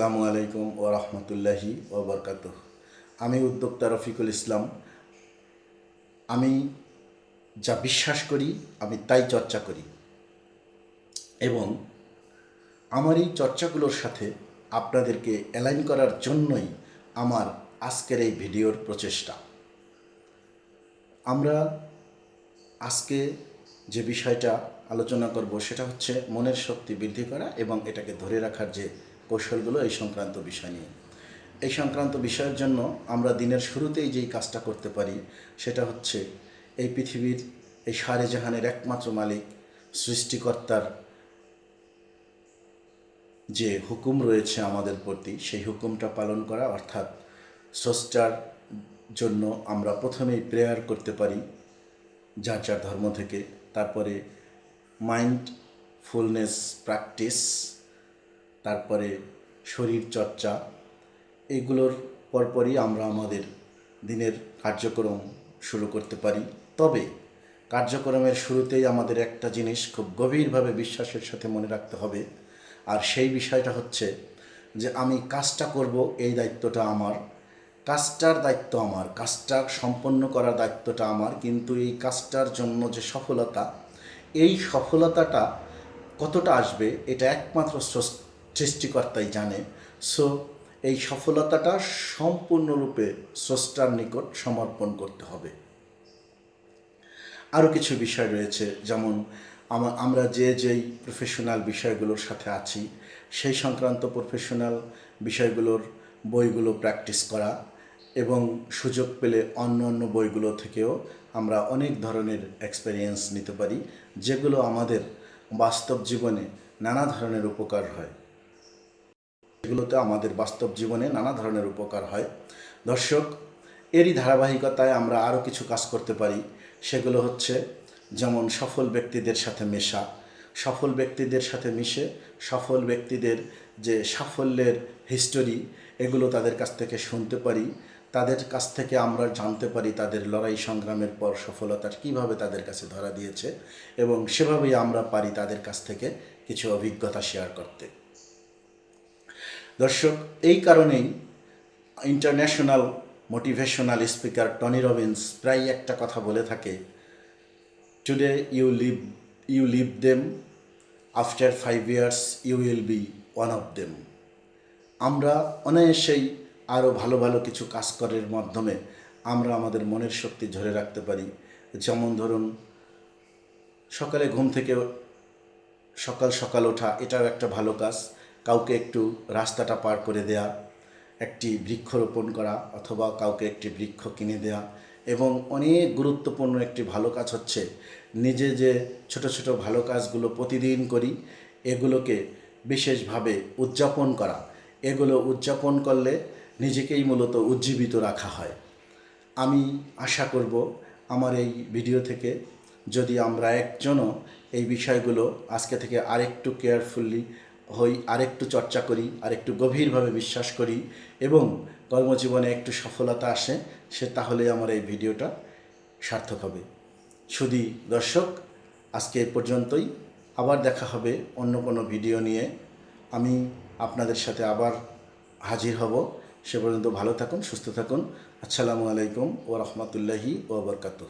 আসসালামু আলাইকুম ও রহমতুল্লাহি ও বরকাতুহ। আমি উদ্যোক্তা রফিকুল ইসলাম। আমি যা বিশ্বাস করি আমি তাই চর্চা করি এবং আমার এই চর্চাগুলোর সাথে আপনাদেরকে অ্যালাইন করার জন্যই আমার আজকের এই ভিডিওর প্রচেষ্টা। আমরা আজকে যে বিষয়টা আলোচনা করব সেটা হচ্ছে মনের শক্তি বৃদ্ধি করা এবং এটাকে ধরে রাখার যে কৌশলগুলো এই সংক্রান্ত বিষয় নিয়ে। এই সংক্রান্ত বিষয়ের জন্য আমরা দিনের শুরুতেই যেই কাজটা করতে পারি সেটা হচ্ছে এই পৃথিবীর এই সারে জাহানের একমাত্র মালিক সৃষ্টিকর্তার যে হুকুম রয়েছে আমাদের প্রতি সেই হুকুমটা পালন করা, অর্থাৎ স্রষ্টার জন্য আমরা প্রথমেই প্রেয়ার করতে পারি যার যার ধর্ম থেকে। তারপরে মাইন্ডফুলনেস প্র্যাকটিস, তারপরে শরীর চর্চা, এগুলোর পরপরই আমরা আমাদের দিনের কার্যক্রম শুরু করতে পারি। তবে কার্যক্রমের শুরুতেই আমাদের একটা জিনিস খুব গভীরভাবে বিশ্বাসের সাথে মনে রাখতে হবে, আর সেই বিষয়টা হচ্ছে যে আমি কাজটা করব, এই দায়িত্বটা আমার, কাজটার দায়িত্ব আমার, কাজটা সম্পন্ন করার দায়িত্বটা আমার, কিন্তু এই কাজটার জন্য যে সফলতা, এই সফলতাটা কতটা আসবে এটা একমাত্র সৃষ্টিকর্তাই জানে। সো এই সফলতাটা সম্পূর্ণরূপে স্রষ্টার নিকট সমর্পণ করতে হবে। আরও কিছু বিষয় রয়েছে, যেমন আমরা যেই প্রফেশনাল বিষয়গুলোর সাথে আছি সেই সংক্রান্ত প্রফেশনাল বিষয়গুলোর বইগুলো প্র্যাকটিস করা এবং সুযোগ পেলে অন্য অন্য বইগুলো থেকেও আমরা অনেক ধরনের এক্সপেরিয়েন্স নিতে পারি, যেগুলো আমাদের বাস্তব জীবনে নানা ধরনের উপকার হয়। এগুলোতে আমাদের বাস্তব জীবনে নানা ধরনের উপকার হয়। দর্শক, এরই ধারাবাহিকতায় আমরা আরও কিছু কাজ করতে পারি। সেগুলো হচ্ছে যেমন সফল ব্যক্তিদের সাথে মেশা, সফল ব্যক্তিদের সাথে মিশে সফল ব্যক্তিদের যে সাফল্যের হিস্টোরি, এগুলো তাদের কাছ থেকে শুনতে পারি, তাদের কাছ থেকে আমরা জানতে পারি তাদের লড়াই সংগ্রামের পর সফলতা কীভাবে তাদের কাছে ধরা দিয়েছে, এবং সেভাবেই আমরা পারি তাদের কাছ থেকে কিছু অভিজ্ঞতা শেয়ার করতে। দর্শক, এই কারণেই international motivational speaker Tony Robbins প্রায় একটা কথা বলে থাকে, today you leave them, after 5 years you will be one of them. আমরা অনায়াসেই আরও ভালো ভালো কিছু কাজ করার মাধ্যমে আমরা আমাদের মনের শক্তি ধরে রাখতে পারি। যেমন ধরুন, সকালে ঘুম থেকে সকাল সকাল ওঠা, এটাও একটা ভালো কাজ। কাউকে একটু রাস্তাটা পার করে দেয়া, একটি বৃক্ষরোপণ করা, অথবা কাউকে একটি বৃক্ষ কিনে দেয়া, এবং অনেক গুরুত্বপূর্ণ একটি ভালো কাজ হচ্ছে নিজে যে ছোট ছোট ভালো কাজগুলো প্রতিদিন করি এগুলোকে বিশেষভাবে উদযাপন করা। এগুলো উদযাপন করলে নিজেকেই মূলত উজ্জীবিত রাখা হয়। আমি আশা করব আমার এই ভিডিও থেকে যদি আমরা একজনও এই বিষয়গুলো আজকে থেকে আরেকটু কেয়ারফুলি হই, আরেকটু চর্চা করি, আরেকটু গভীরভাবে বিশ্বাস করি এবং কর্মজীবনে একটু সফলতা আসে, তাহলেই আমার এই ভিডিওটা সার্থক হবে। শুধু দর্শক, আজকে এ পর্যন্তই। আবার দেখা হবে অন্য কোনো ভিডিও নিয়ে। আমি আপনাদের সাথে আবার হাজির হব। সে পর্যন্ত ভালো থাকুন, সুস্থ থাকুন। আসসালামু আলাইকুম ও রহমতুল্লাহি ও বরকাতুহ।